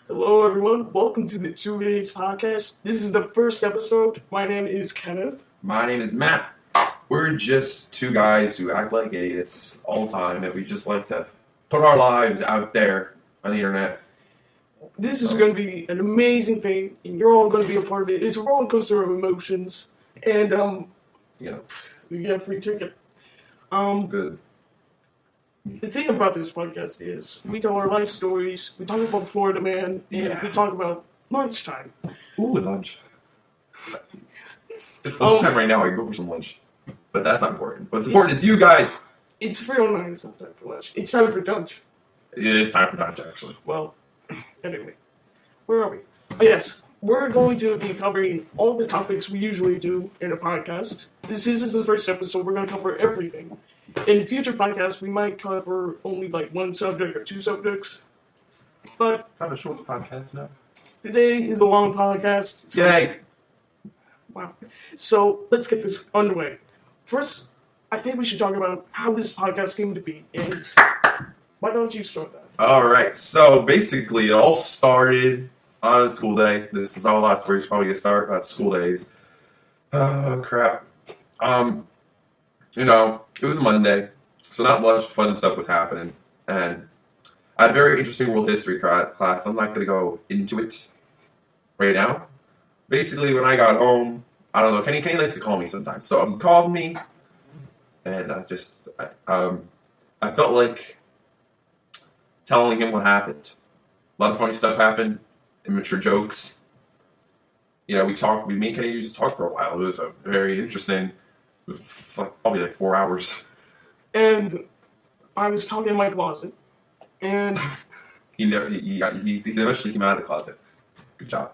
Hello, everyone. Welcome to the 2 Days podcast. This is the first episode. My name is Kenneth. My name is Matt. We're just two guys who act like idiots all the time, and we just like to put our lives out there on the internet. This is going to be an amazing thing, and you're all going to be a part of it. It's a roller coaster of emotions, and you get a free ticket. Good. The thing about this podcast is we tell our life stories. We talk about Florida Man, and we talk about lunchtime. Ooh, lunch. It's lunchtime right now. I can go for some lunch, but that's not important. What's important is you guys. It's 3:09. It's not time for lunch. It's time for lunch. It is time for lunch, actually. Well, anyway, where are we? Oh, yes, we're going to be covering all the topics we usually do in a podcast. This is the first episode. We're going to cover everything. In future podcasts, we might cover only like one subject or two subjects. But Kind of a short podcast now. today is a long podcast. So, Yay! wow. So let's get this underway. First, I think we should talk about how this podcast came to be. And why don't you start that? All right. So basically, it all started on a school day. This is our last week's probably gonna start at school days. Oh crap. It was Monday, so not much fun stuff was happening, and I had a very interesting world history class. I'm not going to go into it right now. Basically, when I got home, I don't know. Kenny likes to call me sometimes, so he called me, and I felt like telling him what happened. A lot of funny stuff happened, immature jokes. Me and Kenny just talked for a while. It was a very interesting. It was probably like 4 hours. And I was talking in my closet, and He eventually came out of the closet. Good job.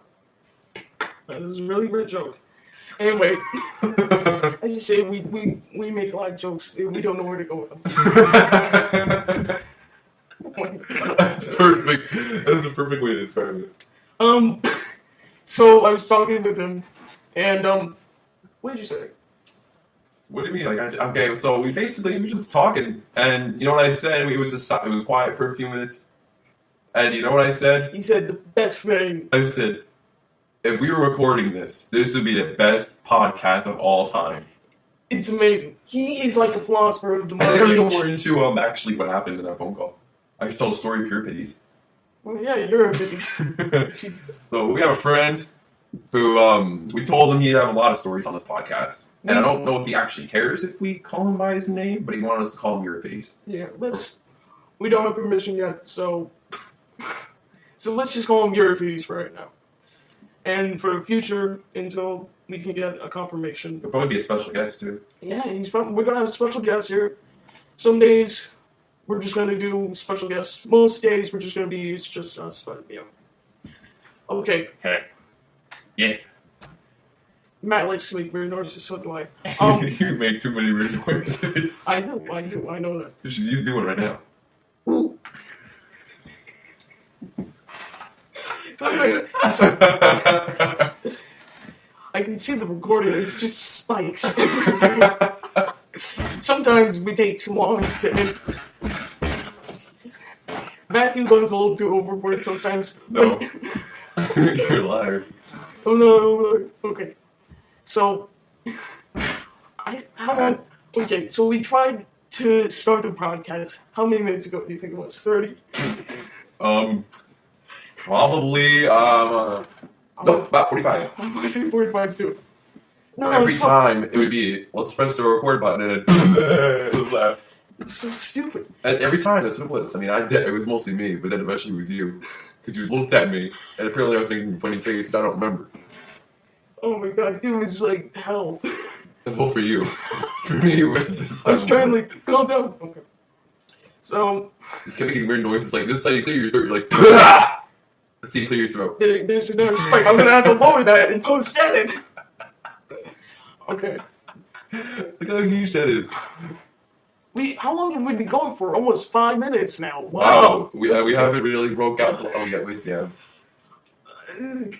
that was a really great joke. Anyway, I just say we make a lot of jokes. We don't know where to go with them. Oh my God. That's perfect. That's the perfect way to describe it. So I was talking with him, and what did you say? What do you mean? Okay, so we were just talking, and you know what I said? It was quiet for a few minutes, and you know what I said? He said the best thing. I said, if we were recording this would be the best podcast of all time. It's amazing. He is like a philosopher of the And then we go modern more age. into actually what happened in that phone call. I should tell the story of your pities. Well, yeah, you're a bit. Jesus. So we have a friend who we told him he'd have a lot of stories on this podcast. And I don't know if he actually cares if we call him by his name, but he wanted us to call him Euripides. Yeah, we don't have permission yet, so let's just call him Euripides for right now. And for the future, until we can get a confirmation. He'll probably be a special guest too. Yeah, we're gonna have a special guest here. Some days we're just gonna do special guests. Most days it's just us, but yeah. Okay. Hey. Yeah. Matt likes to make weird noises, so do I. You make too many weird noises. I know that. You do it right now. Ooh. I can see the recording, it's just spikes. Sometimes we take too long to end. Matthew goes a little too overboard sometimes. No. You're a liar. Oh no. Okay. So, so we tried to start the podcast. How many minutes ago do you think it was? 30? Probably, no, about 45. I was saying 45 too. No, Every time it would be, let's press the record button and laugh. It's so stupid. And every time, that's what it was. I mean, it was mostly me, but then eventually it was you. Because you looked at me, and apparently I was making funny faces, I don't remember. Oh my God, it was like hell. Well, for you. For me, it was the best I was time trying ever. to calm down. Okay. So, You kept making weird noises like this, is how you clear your throat. You're like, let's see you clear your throat. there's another spike. I'm gonna have to lower that and post-edit. Okay. Look how huge that is. How long have we been going for? Almost 5 minutes now. Wow. We haven't really broke out how long that was, yeah.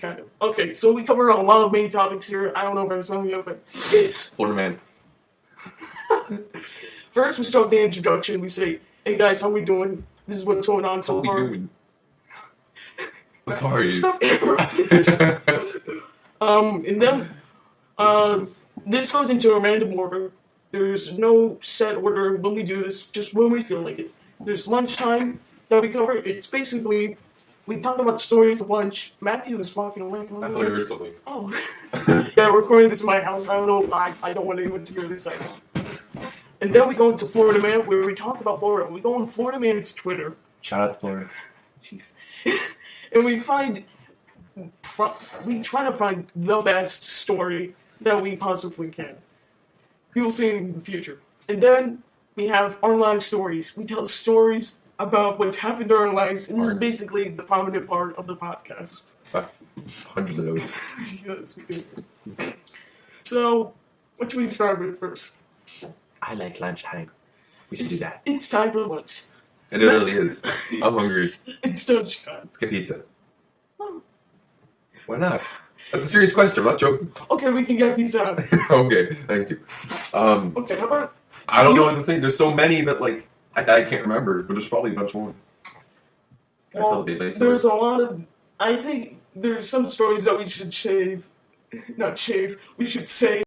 Kind of. Okay, so we cover a lot of main topics here. I don't know if I some of you, but it's Florida man. first we start the introduction. We say, "Hey guys, how we doing? This is what's going on so What we far." doing? Sorry. Stop interrupting. And then this goes into a random order. There's no set order when we do this, just when we feel like it. There's lunchtime that we cover. It's basically, we talk about stories at lunch. Matthew is walking away. I thought you heard something. Oh. Yeah, we're recording this in my house. I don't know. I don't want anyone to hear this. And then we go into Florida Man, where we talk about Florida. We go on Florida Man's Twitter. Shout out to Florida. Jeez. And we try to find the best story that we possibly can. You'll see in the future. And then we have our live stories. We tell stories about what's happened in our lives. And this is basically the prominent part of the podcast. Hundreds of those. Yes, we do. So, what should we start with first? I like lunchtime. We should do that. It's time for lunch. And it really is. I'm hungry. It's lunch time. Let's get pizza. Why not? That's a serious question. I'm not joking. Okay, we can get pizza. Okay, thank you. Okay, how about... I don't know what to think. There's so many that, like, I can't remember, but there's probably a bunch more. Well, there's a lot of... I think there's some stories that we should save. Not shave. We should save.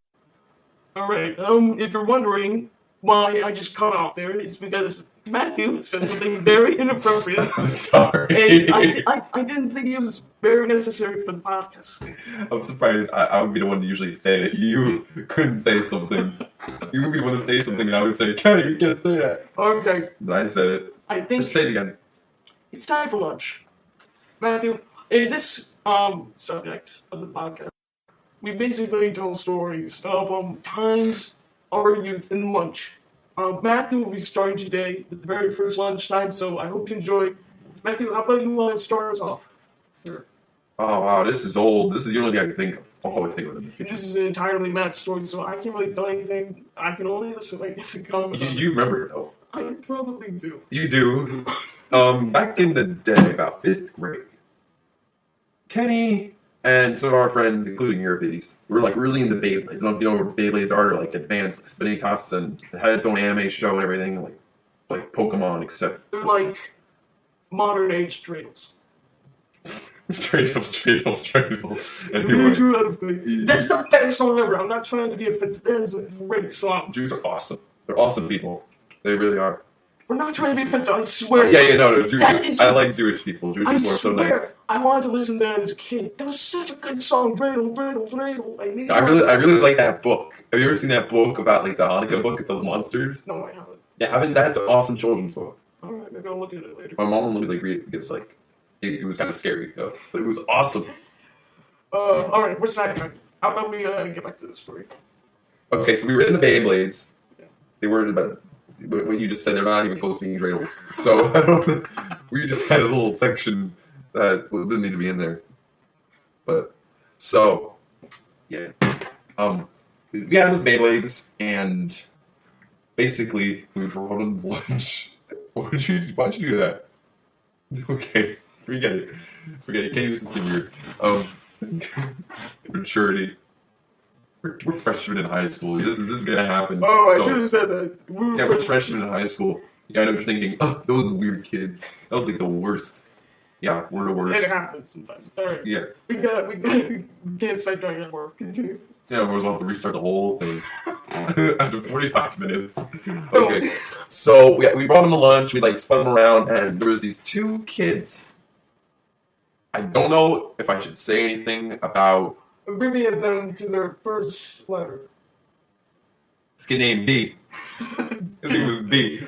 Alright, if you're wondering why I just cut off there, it's because Matthew said something very inappropriate. I'm sorry. And I didn't think it was very necessary for the podcast. I'm surprised I would be the one to usually say it. You couldn't say something. You would be the one to say something and I would say, Kenny, you can't say that. Okay. But I said it. I think Just say it again. it's time for lunch. Matthew, in this subject of the podcast, we basically tell stories of times our youth in lunch. Matthew will be starting today with the very first lunchtime, so I hope you enjoy. Matthew, how about you start us off? Sure. Oh, wow, this is old. This is the only thing I can think of. I'll always think of it in the future. This is an entirely Matt's story, so I can't really tell anything. I can only listen, I guess, and comment. You remember it, though. I probably do. You do. Back in the day, about 5th grade, Kenny and some of our friends, including your buddies, were like really into Beyblades. I don't know if you know what Beyblades are. They're like advanced spinning tops and it had its own anime show and everything, like Pokemon, except They're like modern age dreidels. Dreidel. Anyway. That's the best song ever. I'm not trying to be offensive. That is a great song. Jews are awesome. They're awesome people. They really are. We're not trying to be offensive. I swear. No, That is- I like Jewish people. Jewish I people are so swear. nice. I wanted to listen to that as a kid. That was such a good song. Dreidel, dreidel, dreidel. I really like that book. Have you ever seen that book about like the Hanukkah book with those monsters? No, I haven't. Yeah, that's an awesome children's book. Alright, maybe I'll look at it later. My mom would like read it because like it was kind of scary though. It was awesome. Alright, what's that? How about we get back to the story? Okay, so we were in the Beyblades. Yeah. They weren't about what you just said. They're not even close to being dreidels. So I don't. We just had a little section that didn't need to be in there. But so yeah, we had those Beyblades and basically we were on lunch. Why'd you do that? Okay, forget it. Can't use this in your maturity. We're freshmen in high school. This is gonna happen. Oh, I should have said that. We're freshmen in high school. Yeah, I know you're thinking, oh, those weird kids. That was like the worst. Yeah, we're the worst. It happens sometimes. Alright. Yeah. We can't start trying that work. Continue. Yeah, we're about to restart the whole thing after 45 minutes. Okay, so we brought them to lunch. We like spun them around, and there was these 2 kids. I don't know if I should say anything about Abbreviate them to their first letter. this kid named B. His name was B.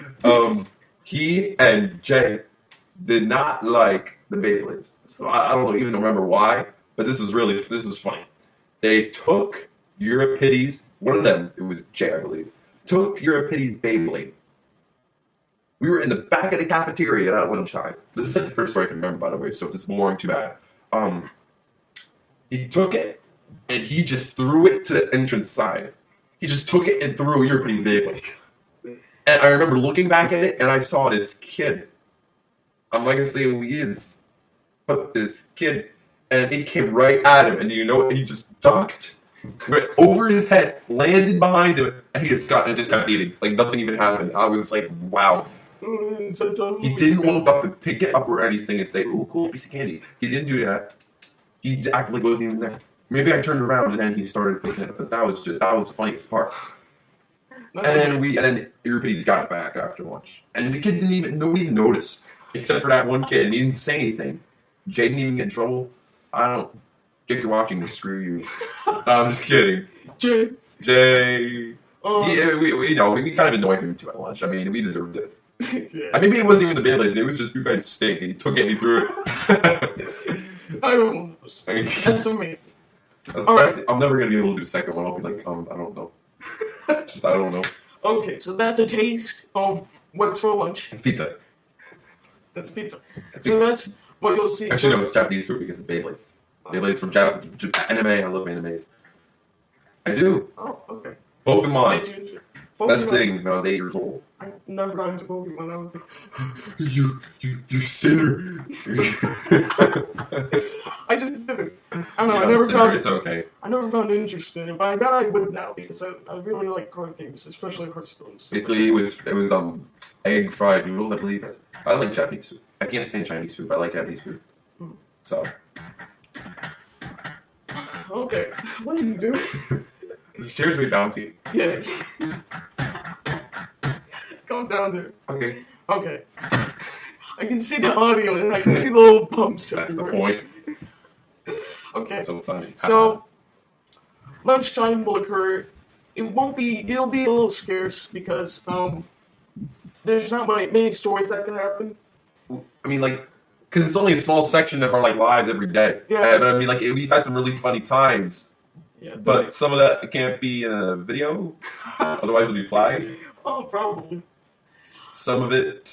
He and Jay did not like the Beyblades. So I don't even remember why, but this was funny. They took Euripides, one of them, it was Jay, I believe, took Euripides' Beyblade. We were in the back of the cafeteria at lunchtime. This is like the first story I can remember, by the way, so if it's boring, too bad. He took it, and he just threw it to the entrance side. He just took it and threw Euripides' Beyblade. And I remember looking back at it, and I saw this kid. I'm not gonna say who he is, but this kid, and it came right at him, and you know what? He just ducked, went over his head, landed behind him, and it just got eating. Like nothing even happened. I was like, wow. He didn't look up and pick it up or anything and say, "Ooh, cool piece of candy." He didn't do that. He acted like it wasn't even there. Maybe I turned around and then he started picking it up, but that was the funniest part. And then Euripides got it back after lunch. And the kid nobody even noticed. Except for that one kid, and he didn't say anything. Jay didn't even get in trouble. I don't. Jake, you're watching this, screw you. I'm just kidding. Jay. Yeah, we kind of annoyed him too at lunch. I mean, we deserved it. Yeah. Maybe it wasn't even the Beyblades, it was just you guys stink, and he took it and he threw it. I don't know. That's amazing. I'm never going to be able to do the second one. I'll be like, I don't know. I don't know. Okay, so that's a taste of what's for lunch. It's pizza. That's pizza. So that's what you'll see. Actually, no, it's Japanese food because it's Beyblade. Beyblades from Japan. Anime, I love animes. I do. Oh, okay. Pokemon. Best Pokemon. thing when I was 8 years old. I never got into Pokemon. I don't think. You sinner. I just didn't. I don't know. It's okay. I never found it interesting. If I got, I would now because I really like card games, especially Hearthstone. Basically, it was egg fried noodles, I believe. I like Japanese food. I can't stand Chinese food, but I like Japanese food. So. Okay. What do you do? This chair's really bouncy. Yeah. Calm down there. Okay. Okay. I can see the audio and I can see the little bumps. That's the everywhere. point. Okay. That's so funny. So, lunchtime will occur. It'll be a little scarce because there's not many stories that can happen. I mean, like, because it's only a small section of our lives every day. Yeah. But I mean, we've had some really funny times. Yeah. But some of that can't be in a video, otherwise it'll be flagged. Oh, probably. Some of it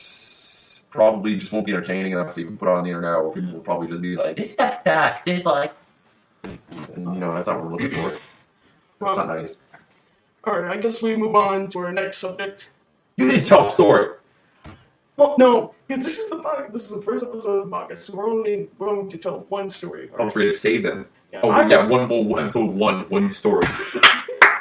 probably just won't be entertaining enough to even put on the internet, or people will probably just be like, "This stuff sucks." It's like, and that's not what we're looking for. That's not nice. All right, I guess we move on to our next subject. You need to tell a story. Well, no, because this is the first episode of the podcast, so we're only going to tell one story. I was ready to save them. Yeah, episode one story.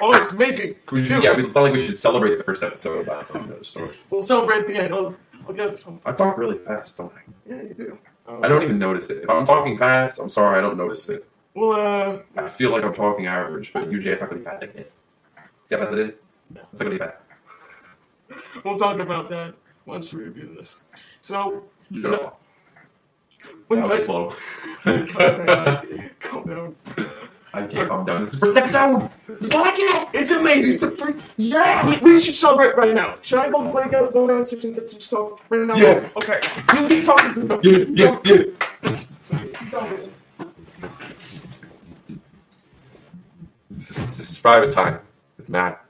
Oh, it's amazing. It's not like we should celebrate the first episode by telling another story. We'll celebrate the end. I'll get to something. I talk really fast, don't I? Yeah, you do. I don't even notice it. If I'm talking fast, I'm sorry, I don't notice it. Well, I feel like I'm talking average, but usually I talk really fast like this. See how fast it is? It's like really fast. we'll talk about that once we review this. So, No. when That was slow. Calm down. I can't calm down. This is the first episode! This is a podcast! It's amazing. We should celebrate right now. Should I go downstairs and get some stuff right now? Yeah. Okay. You keep talking to them. Yeah. Keep talking. This is private time with Matt.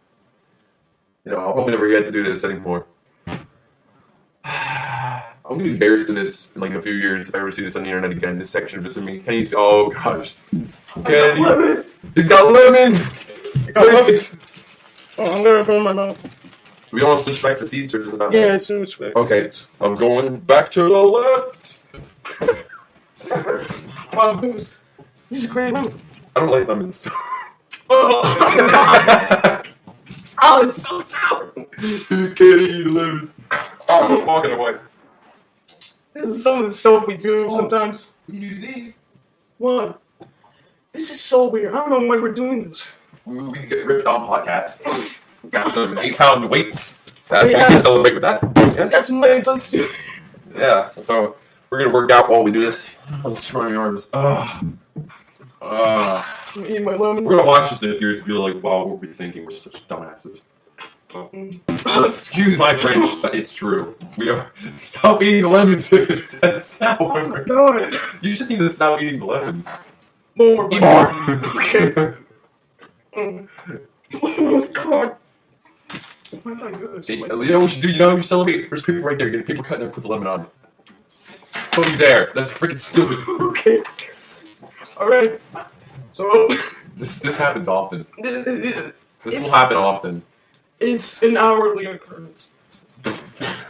I'll probably never get to do this anymore. I'm gonna be embarrassed of this in a few years if I ever see this on the internet again. This section of just me. Kenny's. Oh gosh. Kenny. Lemons. He's got lemons. Lemons. Oh, I'm gonna put my mouth. We don't switch back to seats or does it not? Yeah, as soon as we. Okay. I'm going back to the left. Wow, this is great. I don't like lemons. Oh, it's so sour. You can't eat lemon. Oh, I'm walking away. This is some of the stuff we do sometimes. You use these. What? This is so weird. I don't know why we're doing this. We get ripped on podcasts. Got some 8-pound weights. We can celebrate with that. Got some legs. Let's do it. Yeah. So we're gonna work out while we do this. I'm destroying my arms. I'm eating my lemon. We're gonna watch this in a few years and be like, wow, what were we thinking? We're such dumbasses. Excuse my French, but it's true. We are. Stop eating the lemons if it's that sour. Oh my god. You just need to stop eating the lemons. More. Eat more. Okay. Oh god. Why did I do this? You know what we should do? You celebrate. There's people right there. Get a paper cut and put the lemon on it. Don't you dare. That's freaking stupid. Okay. Alright. So. This happens often. This will happen often. It's an hourly occurrence.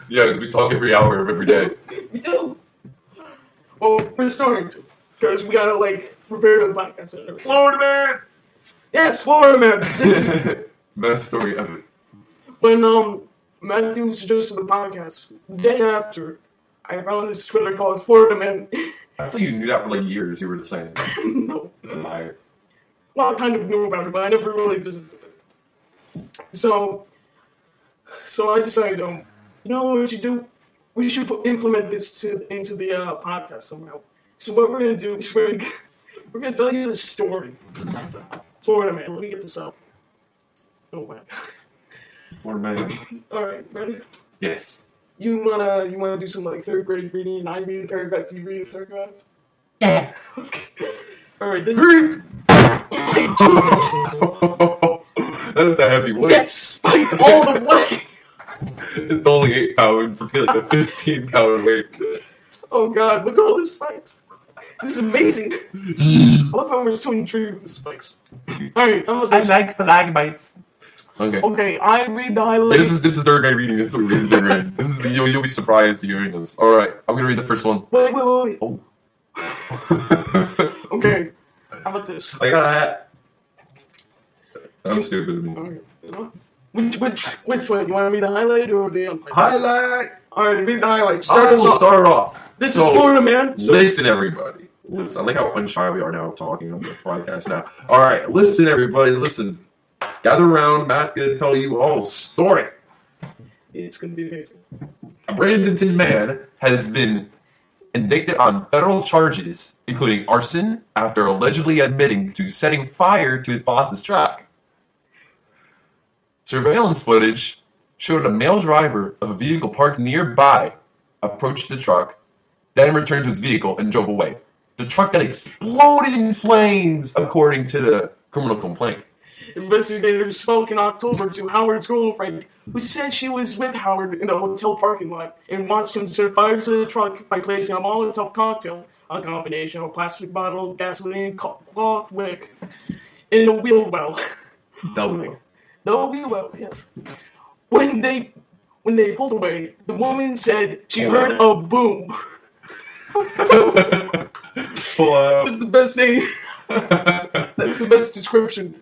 Yeah, because we talk every hour of every day. We do. Well, we're starting to. Because we gotta, prepare the podcast and everything. Florida man! Yes, Florida man! This is Best story ever. when, Matthew suggested the podcast. The day after, I found this Twitter called Florida Man. I thought you knew that for like years. You were just saying. No. Liar. Well, I kind of knew about it, but I never really visited it. So I decided, you know what we should do? We should implement this into the podcast somehow. So what we're gonna do is we're gonna tell you the story. Florida Man, let me get this up. Oh man. Florida Man. All right, ready? Yes. You wanna do some like third grade reading, and I read a paragraph, you read a paragraph. Yeah. Okay. All right. Then. Jesus. That's a heavy weight. Get spiked all the way. It's only 8 pounds. It's like a 15-pound weight. Oh God, look at all the spikes. This is amazing. I love how we're so intrigued with the spikes. Alright, how about I this? like stalagmites. Okay. Okay, I read the Hey, highlights. this is third grade reading. This is what we read in third grade. This is you'll be surprised hearing this. All right, I'm gonna read the first one. Wait. Oh. Okay, how about this? I got a hat. I'm stupid of me. Alright. Which one? You want to read the highlight or the unhighlight? Highlight. Alright, read the highlight. I will start off. This So, is Florida Man. So Listen, everybody. Listen, I like how unshy we are now talking on the podcast now. All right, listen, everybody. Listen. Gather around. Matt's gonna tell you all story. it's gonna be amazing. A Bradenton man has been indicted on federal charges, including arson, after allegedly admitting to setting fire to his boss's truck. Surveillance footage showed a male driver of a vehicle parked nearby approach the truck, then returned to his vehicle and drove away. The truck then exploded in flames, according to the criminal complaint. Investigators spoke in October to Howard's girlfriend, who said she was with Howard in the hotel parking lot and watched him set fire to the truck by placing a Molotov cocktail, a combination of a plastic bottle, gasoline, cloth wick, in the wheel well. Double. The wheel well, yes. When they pulled away, the woman said she heard a boom. That's the best thing. That's the best description.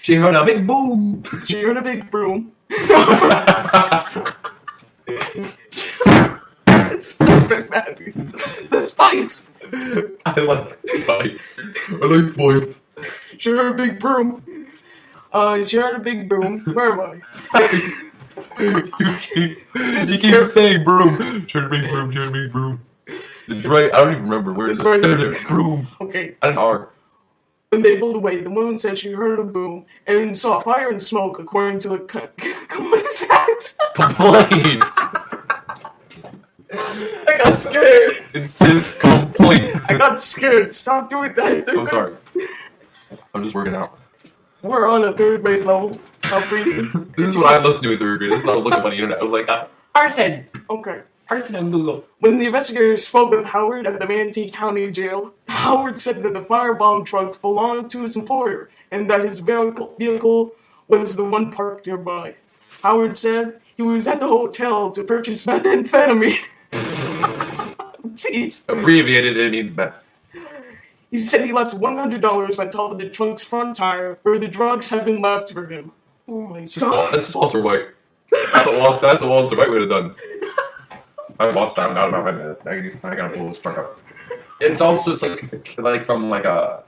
She heard a big boom. She heard a big boom. It's stupid, man. The spikes. I like spikes. I like spikes. She heard a big boom. She heard a big boom. Where am I? You keep saying broom. Should be broom. Should be broom. It's right. I don't even remember where It's it's right right. there. Broom. Okay. An R. When they pulled away, the woman said she heard a boom and saw fire and smoke, according to the what is that? Complaints. I got scared. It says complaint. I got scared. Stop doing that. I'm sorry. I'm just working out. We're on a third grade level of reading. This is what I listen to in third grade. This is what I look up on the internet. I was like, Arson. Okay. Arson on Google. When the investigators spoke with Howard at the Manatee County Jail, Howard said that the firebomb truck belonged to his employer and that his vehicle was the one parked nearby. Howard said he was at the hotel to purchase methamphetamine. Jeez. abbreviated, it means meth. He said he left $100 on top of the trunk's front tire where the drugs had been left for him. Oh my god. That's Walter White. That's a Walter White would have done. I lost time out about my bed. I gotta pull this truck up. It's also like from like a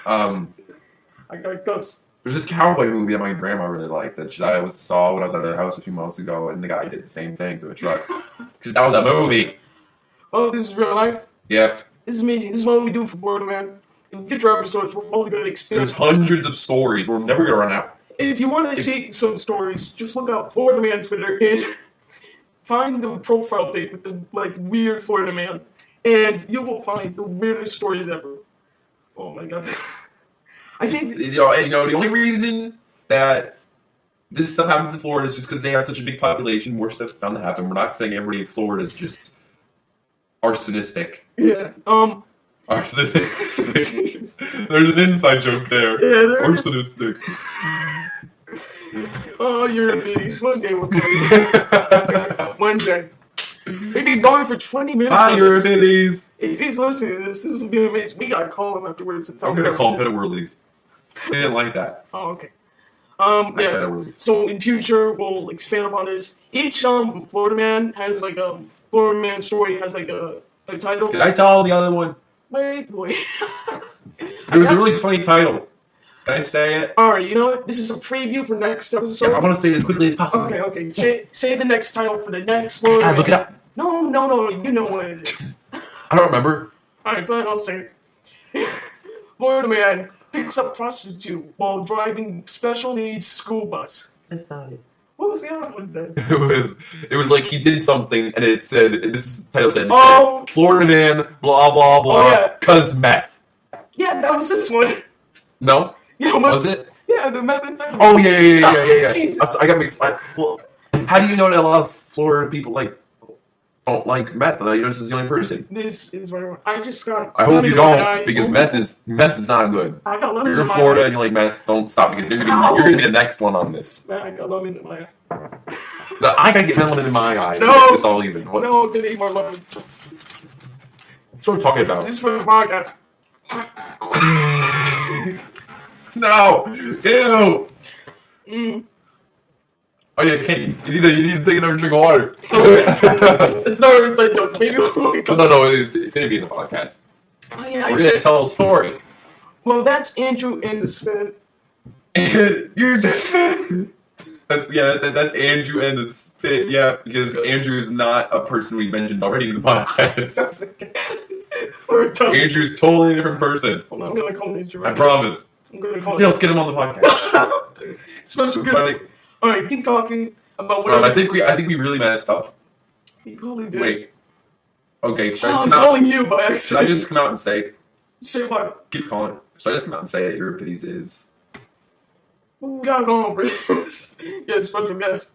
I got this. there's this cowboy movie that my grandma really liked that I saw when I was at her house a few months ago, and the guy did the same thing to a truck. 'Cause that was a movie. Oh, this is real life? Yep. This is amazing. This is what we do for Florida Man. In future episodes, we're probably going to There's experience. hundreds of stories. We're never gonna run out. If you want to see some stories, just look up Florida Man Twitter and find the profile pic with the weird Florida Man, and you will find the weirdest stories ever. Oh my god! I think You know, the only reason that this stuff happens in Florida is just because they have such a big population. More stuff's bound to happen. We're not saying everybody in Florida is just arsonistic. yeah. Arsonist. There's an inside joke there. Yeah, there is. Arsonistic. Oh, you're a beast. One day we'll tell you. One day. We've been going for 20 minutes. Hi, on your this. bitties. If he's listening to this, this will be amazing. We gotta call him afterwards and tell I'm him. gonna call him Pit Whirlies. He didn't like that. Oh, okay. Yeah. So in future we'll expand upon this. Each Florida man has like a Florida man story has like a title. Did I tell the other one? Wait. It was a really funny title. Can I say it? Alright, you know what? This is a preview for next episode. Yeah, I want to say it as quickly as possible. Okay. Say the next title for the next Florida man. Look it up. No, you know what it is. I don't remember. Alright, fine, I'll say it. Florida man picks up prostitute while driving special needs school bus. That's not it. What was the other one then? It was like he did something and it said, this is the title said, Florida man, blah, blah, blah, cause meth. Yeah, that was this one. No? Yeah, was it? Yeah, the methamphetamine. Oh, yeah. Jesus. I got mixed. Well, how do you know that a lot of Florida people don't like meth? You're just the only person. This is what I just got. I hope you don't, because meth is not good. I got If you're in Florida and you like meth, don't stop, because you're gonna be the next one on this. Man, I got lemon in my eye. I gotta get lemon in my eye. No. It's all even. What? No, didn't eat more lemon. That's what I'm talking about. This is for the podcast. No! Ew! Mm. Oh yeah, Kenny, you need to take another drink of water. It's not an inside joke. Maybe we'll No, it's gonna be in the podcast. Oh, yeah, We're gonna tell a story. Well, that's Andrew in the spin. You just that's Andrew and the spit, yeah, because Andrew is not a person we mentioned already in the podcast. That's okay. We're done. Andrew's totally a different person. Hold on, I'm gonna call Andrew. I promise. I'm gonna call Yeah, let's get him on the podcast. Special guest. Alright, keep talking about what I think we really messed up. You probably did. Wait. Okay, should I I'm just come out? calling you by Should I accident. just come out and say? Say what? Keep calling. Should I just come out and say that Euripides is? What we got going on, Chris? Yeah, special guest.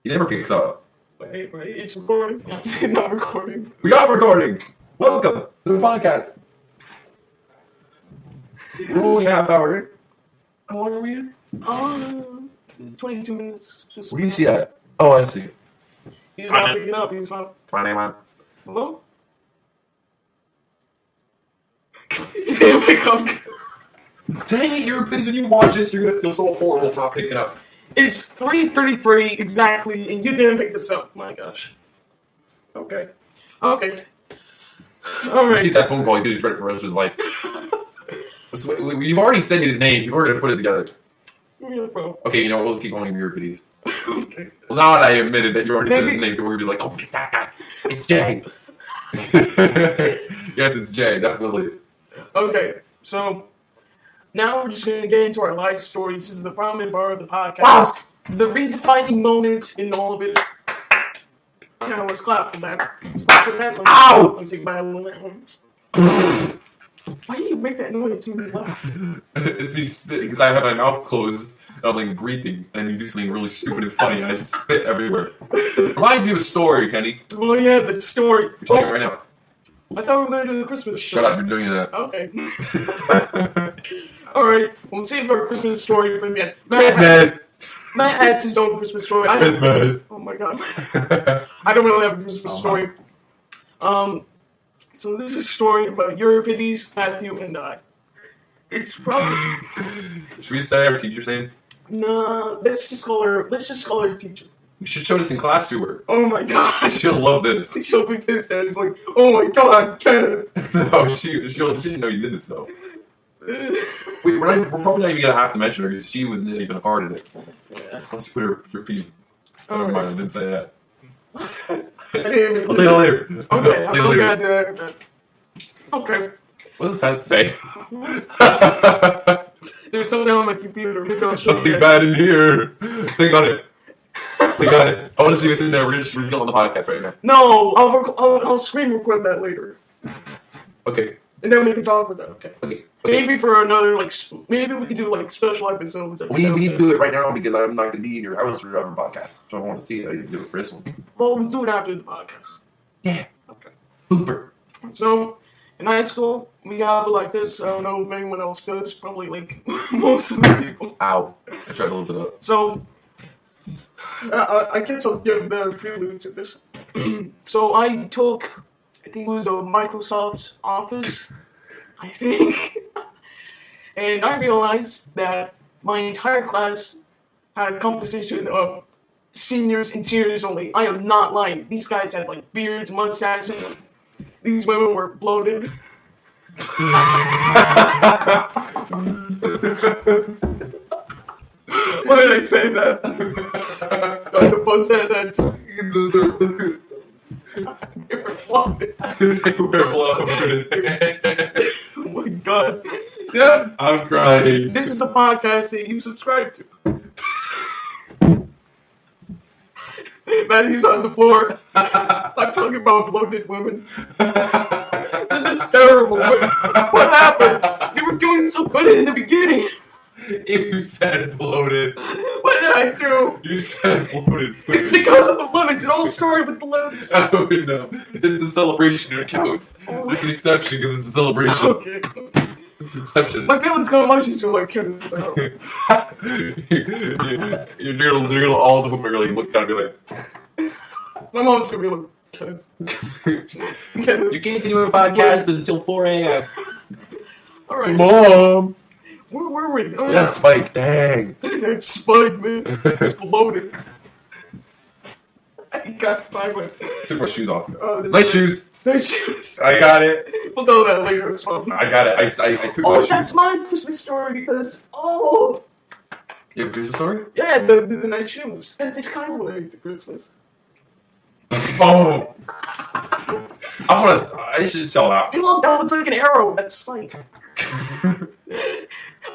He never picks up. Wait, it's recording. Not recording. We got recording. Welcome to the podcast. We're only half hour. How long are we in? 22 minutes. Just Where do you see that? Oh, I see. He's not picking up. He's not. 21. Hello? He didn't pick up. Dang it, Euripides, when you watch this, you're gonna feel so horrible for not picking up. It's 3:33 exactly, and you didn't pick this up. My gosh. Okay. All See right. that phone call, he's gonna dread it for the rest of his life. You've already said his name. You've already put it together. Yeah, bro. Okay, you know what? We'll keep calling him Euripides. Okay. Well, now that I admitted that you already said his name, people are gonna be like, "Oh, it's that guy. It's Jay." Yes, it's Jay. Definitely. Okay. So now we're just gonna get into our life stories. This is the prominent part of the podcast. Wow. The redefining moment in all of it. Yeah, let's clap for that. Let's clap for that. Ow! I'm taking my little at home. Why do you make that noise when you laugh? It's me spitting because I have my mouth closed. And I'm like breathing, and you do something really stupid and funny, and I spit everywhere. Reminds me of a story, Kenny. Oh yeah, the story. You're telling it right now. I thought we were going to do the Christmas story. Shut up! You're doing that. Okay. Alright, we'll save our Christmas story for the end. Man. Matt has his own Christmas story. Oh my god. I don't really have a Christmas story. So this is a story about Euripides, Matthew, and I. It's probably... Should we say our teacher's name? No, let's just call her teacher. You should show this in class to her. Oh my gosh. She'll love this. She'll be pissed at it. She's like, oh my god, Kenneth. No, she didn't know you did this though. We're probably not even gonna have to mention her because she wasn't even a part of it. Yeah. Let's put her piece. Never Alright. mind, I didn't say that. I didn't even- I'll tell you later. Okay, I'll tell you I'm later. glad Okay. What does that say? There's something on my computer. Maybe I'll show Something you. bad in here. Think on it. Think on it. I want to see what's in there. We're gonna just reveal on the podcast right now. No, I'll screen record that later. Okay. And then we can talk about that, okay? Okay. Maybe for another, maybe we could do, special episodes. We need to do it right now because I'm not going to be in your house for other podcasts. So I want to see how you do it for this one. Well, we'll do it after the podcast. Yeah. Okay. Super. So, in high school, we have electives. I don't know if anyone else does. Probably, most of the people. Ow. I tried to look it up. So, I guess I'll give the prelude to this. So, I took, I think it was a Microsoft Office, I think. And I realized that my entire class had a composition of seniors and seniors only. I am not lying. These guys had like beards, mustaches. These women were bloated. Why did I say that? Like the bus said that. They were bloated. They were bloated. Oh my god. Yeah, I'm crying. This is a podcast that you subscribe to. Matthew's on the floor. I'm talking about bloated women. This is terrible. What happened? You were doing so good in the beginning. You said bloated. What did I do? You said bloated. It's because of the lemons. It all started with the lemons. Oh no. It's a celebration, it counts. It's an exception because it's a celebration. Okay. It's an exception. My family's gonna watch these like kids. You're gonna all of them are like look down and be like, My mom's gonna be like, kids. You can't do a podcast until 4 a.m. Alright. Mom! Where were we? Oh, That's Spike, dang. That Spike, man. It's bloated. I got silent. Took my shoes off. Oh, this Nice is- shoes. Nice shoes. I got it. We'll tell that later as well. I got it. I took my Oh, shoes. that's my Christmas story because, oh, You have a Christmas story? yeah, the nice shoes. It's kind of related to Christmas. Oh. I should tell that. Hey, look, that looks like an arrow. That's Spike.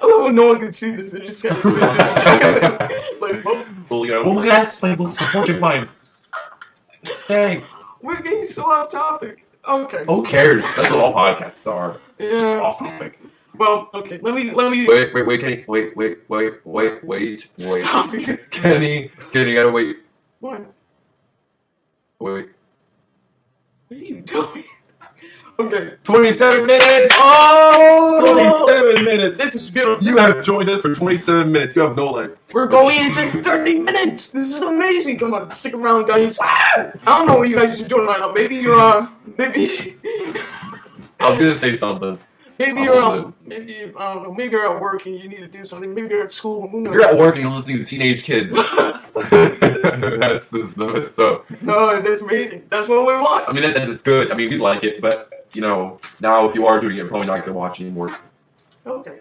Oh, no one can see this. They're just gonna see this. Like, oh, Well, you know, well, look at that Spike. Looks like a porcupine. Dang. we're getting so off topic. Okay. Who cares? That's what all podcasts are. Yeah. Off topic. Well, okay. Let me. Wait, Kenny. Wait. Stop it. Kenny, you gotta wait. What? Wait. What are you doing? Okay. 27 minutes! Oh! 27 minutes! This is beautiful. You have joined us for 27 minutes. You have no life. We're going into 30 minutes. This is amazing. Come on, stick around, guys. I don't know what you guys are doing right now. Maybe you're maybe I was gonna say something. maybe you're I don't know. Maybe you're at work and you need to do something. Maybe you're at school. Who knows? If you're at work and you're listening to teenage kids, that's the stuff. No, that's amazing. That's what we want. I mean, it's good. I mean, we like it, but you know, now if you are doing it, you're probably not gonna watch anymore. Okay.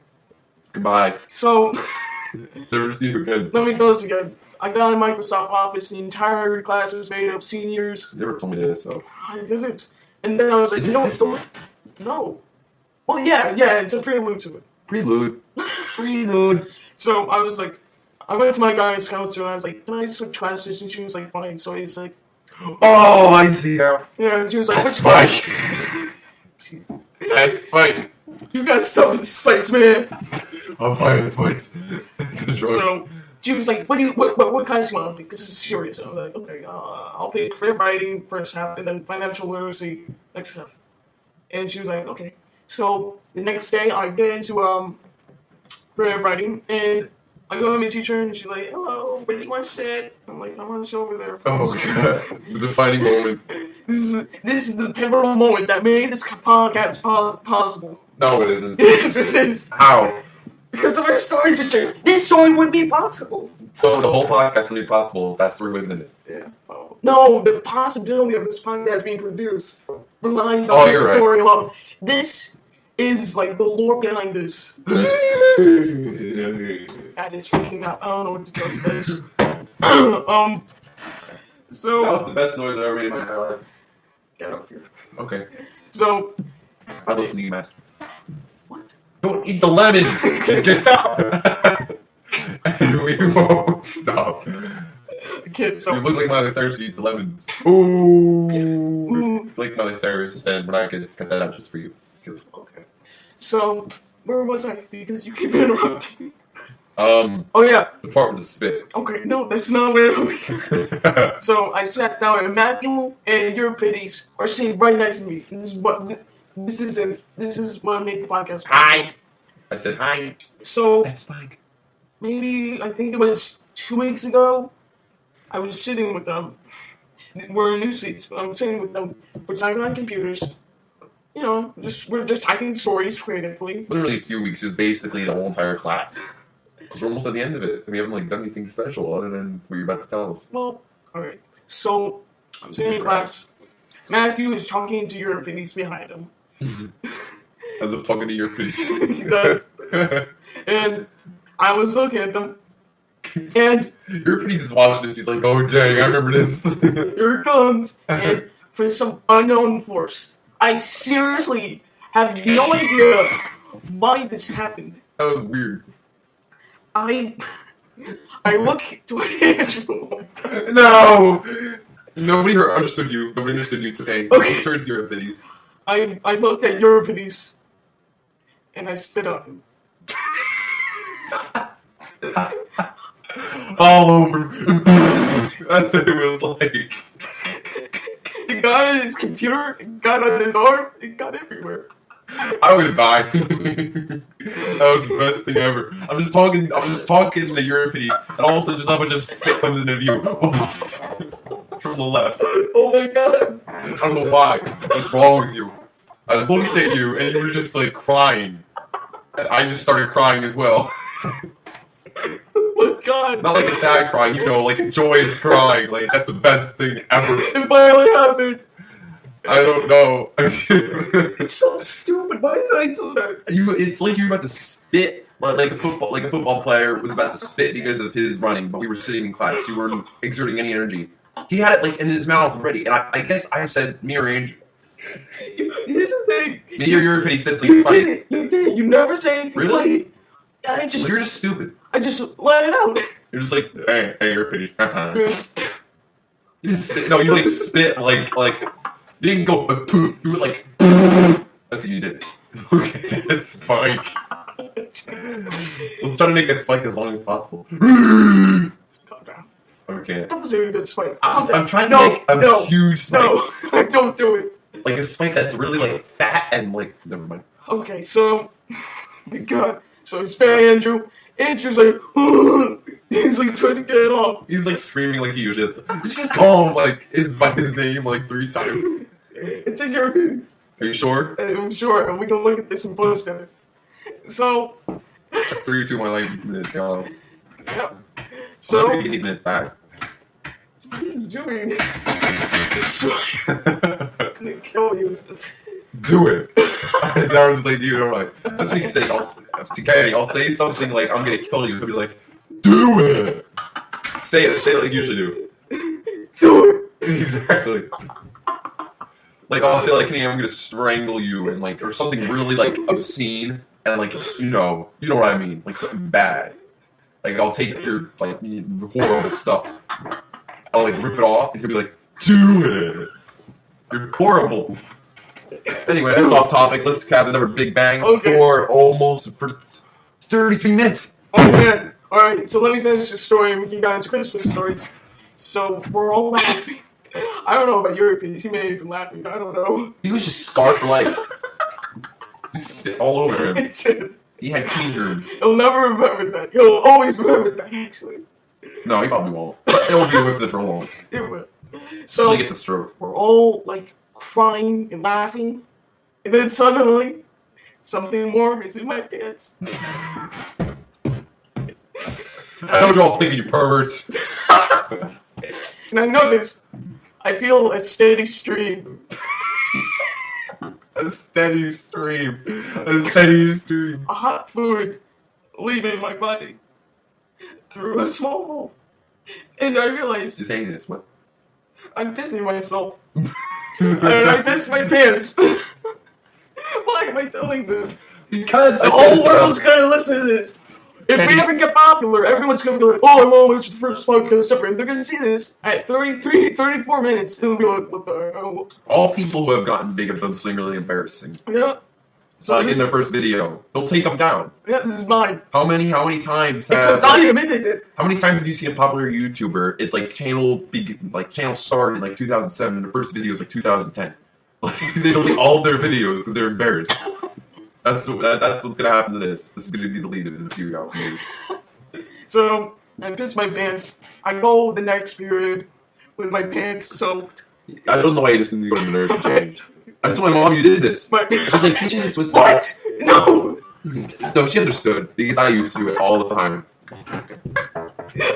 Goodbye. So Never see you again. let me tell this again. I got in Microsoft Office. The entire class was made of seniors. You never told me this, so. I didn't. And then I was like, Is you this know the what? story? No. Well, yeah, it's a prelude to it. Prelude. Prelude. So I was like, I went to my guidance counselor and I was like, can I switch classes? And she was like, fine. So he's like, Oh, I see now. yeah, and she was like, That's which Spike. That's Spike. You got stuff in the spikes, man. I'm buying Spikes. It's a drug. So she was like, what class do you want? Because this is serious. I was like, okay, I'll pick fair writing first half and then financial literacy next half. And she was like, okay. So the next day I get into fair writing and I go to my teacher and she's like, hello, what do you want to say? I'm like, I want to sit over there. Oh god. The defining moment. This is the pivotal moment that made this podcast possible. No, it isn't. Yes, it is. How? Because of our story, teacher. This story would be possible. So the whole podcast would be possible if that story was in it. Yeah. Oh. No, the possibility of this podcast being produced relies Oh, on the you're right. story alone. This is like the lore behind this. That is freaking out. I don't know what to tell you guys. So That was the best noise I've ever made in my entire life. get off here. Okay. So I listen to you, Master. what? Don't eat the lemons! Stop. We won't stop. Okay, You so look like Miley Cyrus, you eat the lemons. Ooh. Like Miley Cyrus, and we're not gonna cut that out just for you. Because, okay. So where was I? Because you keep interrupting. oh Oh yeah. the part with the spit. Okay, no, that's not where we. So I sat down and Matthew and your pitties are sitting right next to me. This is what I make the podcast. Hi. I said, hi. So That's Spike. maybe I think it was 2 weeks ago. I was sitting with them. We're in new seats. I'm sitting with them. We're talking on computers. we're just typing stories creatively. Literally a few weeks is basically the whole entire class. Because we're almost at the end of it. And we haven't like done anything special other than what you're about to tell us. Well, alright. So, I'm sitting in class. Matthew is talking to Euripides behind him. I love talking to your face. He does. And I was looking at them. And Euripides is watching this. He's like, oh dang, I remember this. here it comes. And for some unknown force, I seriously have no idea why this happened. That was weird. I look toward Andrew. No! Nobody understood you. Nobody understood you today. Okay. Turns Euripides. I looked at Euripides and I spit on him. All over. That's what it was like. It got on his computer, it got on his arm, it got everywhere. I was dying. That was the best thing ever. I'm just talking to Euripides, and all of a sudden just a bunch of spit comes into view. From the left. Oh my god. I don't know why. What's wrong with you? I looked at you, and you were just like crying. And I just started crying as well. Oh my god. Not like a sad crying, like a joyous crying. Like, that's the best thing ever. It finally happened. I don't know. It's so stupid. Why did I do that? It's like you're about to spit, like a football player was about to spit because of his running, but we were sitting in class. You weren't exerting any energy. He had it like in his mouth ready, and I guess I said, me or Andrew. Here's the thing. Me or Euripides said You something funny. did it. You did it. You never say anything Really? funny. You're just stupid. I just let it out. You're just like, hey, Euripides. You didn't spit. No, you like spit like you didn't go. You were like. That's what you did. Okay, that's fine. Let's try to make a spike as long as possible. Calm down. Okay. That was a really good spike. I'm trying to make a huge spike. No, don't do it. Like a spike that's really like fat and like. Never mind. Okay, so, my God. So it's fat Andrew. Andrew's like, he's like trying to get it off. He's like screaming like he usually is. You just call him like by his name like 3 times. It's in your face. Are you sure? I'm sure, and we can look at this and post it. So, That's 3 or 2 more like minutes gone. yeah. I'm So, gonna get these minutes back. what are you doing? I'm gonna kill you. Do it. I sound just like you. I'm like, that's what he says. I'll say something like, I'm gonna kill you. He'll be like, do it. Say it like you usually do. Do Exactly. Like, I'll say like, hey, I'm gonna strangle you, and like, or something really like obscene, and like, you know what I mean, like something bad. Like, I'll take your like horrible stuff. I'll like rip it off, and he'll be like, do it. You're horrible. Anyway, that's off topic. Let's have another Big Bang for 33 minutes. Oh man. Alright, so let me finish the story and we can get into Christmas stories. So we're all laughing. I don't know about Euripides, he may have been laughing, I don't know. He was just scarred for life. Just spit all over him. It's it. He had clean germs. He'll never remember that. He'll always remember that, actually. No, he probably won't. He'll be with it for long. It will. Until So he gets a stroke. we're all like crying and laughing, and then suddenly something warm is in my pants. I know what you're all thinking, you perverts. And I notice I feel a steady stream. A steady stream. A steady stream. A hot fluid leaving my body through a small hole. And I realized Just saying this. What? I'm pissing myself. And I pissed my pants. Why am I telling this? Because The whole world's gonna listen to this. If we ever get popular, everyone's gonna be like, oh, I'm always the first podcast ever. And they're gonna see this at 34 minutes. And they'll be like, what the hell? all people who have gotten big have done something really embarrassing. Yeah. So Like in this, their first video, they'll take them down. yeah, this is mine. How many times Except I admitted it. how many times have you seen a popular YouTuber? It's like channel started in like 2007, and the first video is like 2010. Like they delete all of their videos because they're embarrassed. That's what's gonna happen to this. This is gonna be deleted in a few hours. So I pissed my pants. I go the next period with my pants soaked. I don't know why you just need to go to the nurse and change. I told my mom you did this. She's like, teaching this with What? No. No, she understood because I used to do it all the time. Oh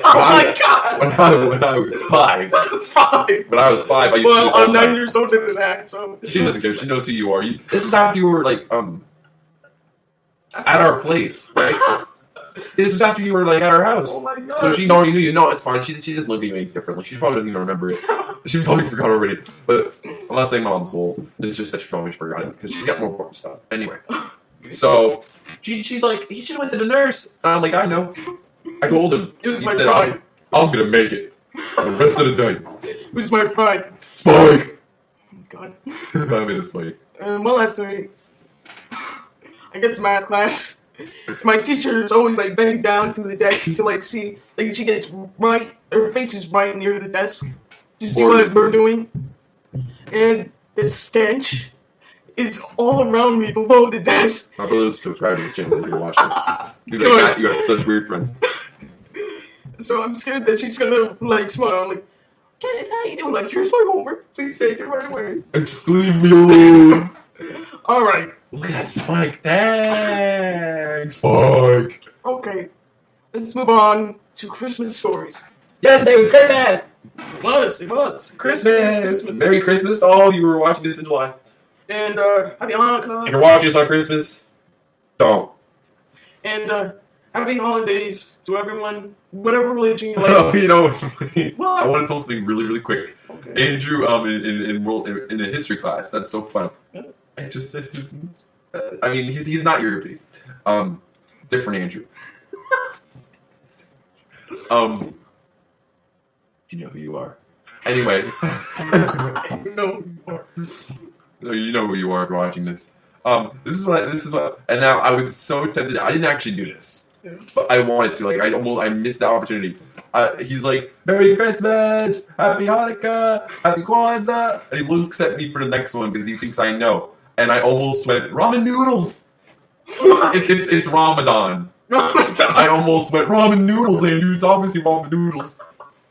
my god. When I was 5. 5. When I was 5, I used to do Well, this all I'm the 9 time. years older than that, so. She doesn't care. She knows who you are. This is after you were like at our place, right? This is after you were like at our house. Oh my god. So she already knew you. No, it's fine. She doesn't look at you any differently. She probably doesn't even remember it. She probably forgot already. But I'm not saying mom's old. It's just that she probably forgot it because she's got more important stuff. Anyway, so she's like, he should have went to the nurse. And I'm like, I know. I told him. It was He my said, pride. I was gonna make it the rest of the day. It was my pride. Spike. Oh my god. I made a spike. One last thing. I get to math class. My teacher is always like bending down to the desk to like see, like she gets right, her face is right near the desk to see what we're doing. And the stench is all around me below the desk. My brother's subscribed to this channel. He's gonna watch this. Dude, like that, you have such weird friends. So I'm scared that she's gonna like smile like, Kenneth, how you doing? Like, here's my homework. Please take it right away. Just leave me alone. Alright. Look at that Spike. Dang. Spike. Okay. Let's move on to Christmas stories. Yes, it was Christmas. It was. Christmas. Merry Christmas. All you were watching this in July. And, happy Hanukkah. If you're watching this on Christmas, don't. And, happy holidays to everyone, whatever religion you like. Oh, you know what's funny? What? I want to tell something really, really quick. Okay. Andrew, in a history class, that's so fun. I just said his. I mean, he's not your please. Different Andrew. You know who you are. Anyway. No. You know who you are if you're watching this. This is what, and now I was so tempted. I didn't actually do this, but I wanted to. Like, I missed the opportunity. He's like, Merry Christmas, Happy Hanukkah, Happy Kwanzaa, and he looks at me for the next one because he thinks I know. And I almost went ramen noodles. It's Ramadan. I almost went ramen noodles, Andrew. It's obviously ramen noodles.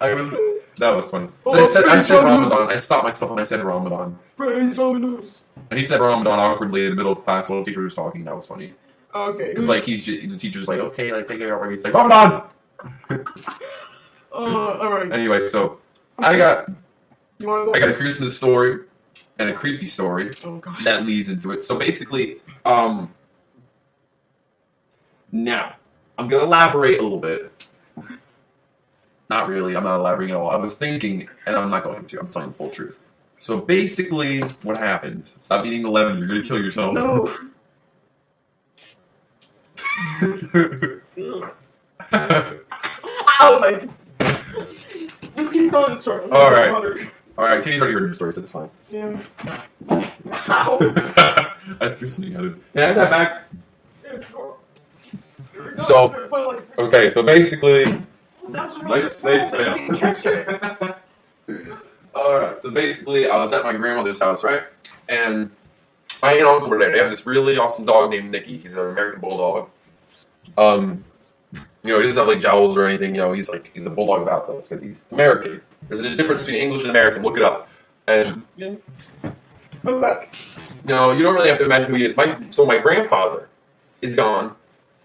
That was funny. I said Ramadan. I stopped myself and I said Ramadan. Praise noodles. And he said Ramadan awkwardly in the middle of class while the teacher was talking. That was funny. Okay. Because like the teacher's like, okay, like take it over. He's like Ramadan. All right. Anyway, so I got You a Christmas story and a creepy story Oh gosh. that leads into it. So basically, now I'm gonna elaborate a little bit. Not really. I'm not elaborating at all. I was thinking, and I'm not going to. I'm telling the full truth. So basically, what happened? Stop eating the lemon. You're gonna kill yourself. No. Ow, you keep telling the story. All right. Kenny's already heard the story, so it's fine. Yeah. Ow. I threw something at him. Can I have that back? So, okay. So basically, nice fail. Alright, so basically, I was at my grandmother's house, right? And my aunt and uncle were there. They have this really awesome dog named Nicky. He's an American bulldog. He doesn't have like jowls or anything. He's a bulldog without those because he's American. There's a difference between English and American. Look it up. And I'm back. you don't really have to imagine who he is. My grandfather is gone.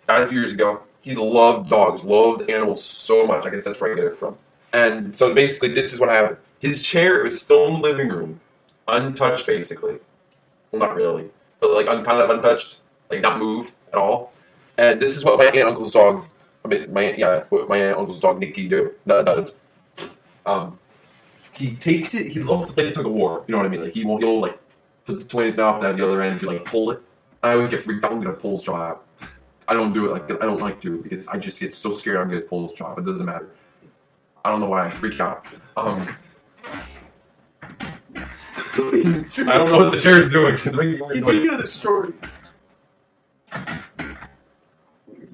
Died a few years ago. He loved dogs, loved animals so much. I guess that's where I get it from. And so basically, this is what happened. His chair was still in the living room, untouched basically. Well, not really, but like kind of untouched, like not moved at all. And this is what my aunt and uncle's dog, what my aunt and uncle's dog Nicky does. He takes it. He loves to play tug of war. You know what I mean? Like he'll like put the toys off and at the other end, he like pull it. I always get freaked out. I'm gonna pull his jaw out. I don't do it I don't like to because I just get so scared I'm gonna pull his jaw. It doesn't matter. I don't know why I freak out. I don't know what the chair is doing. It's making weird noise. Continue the story. What are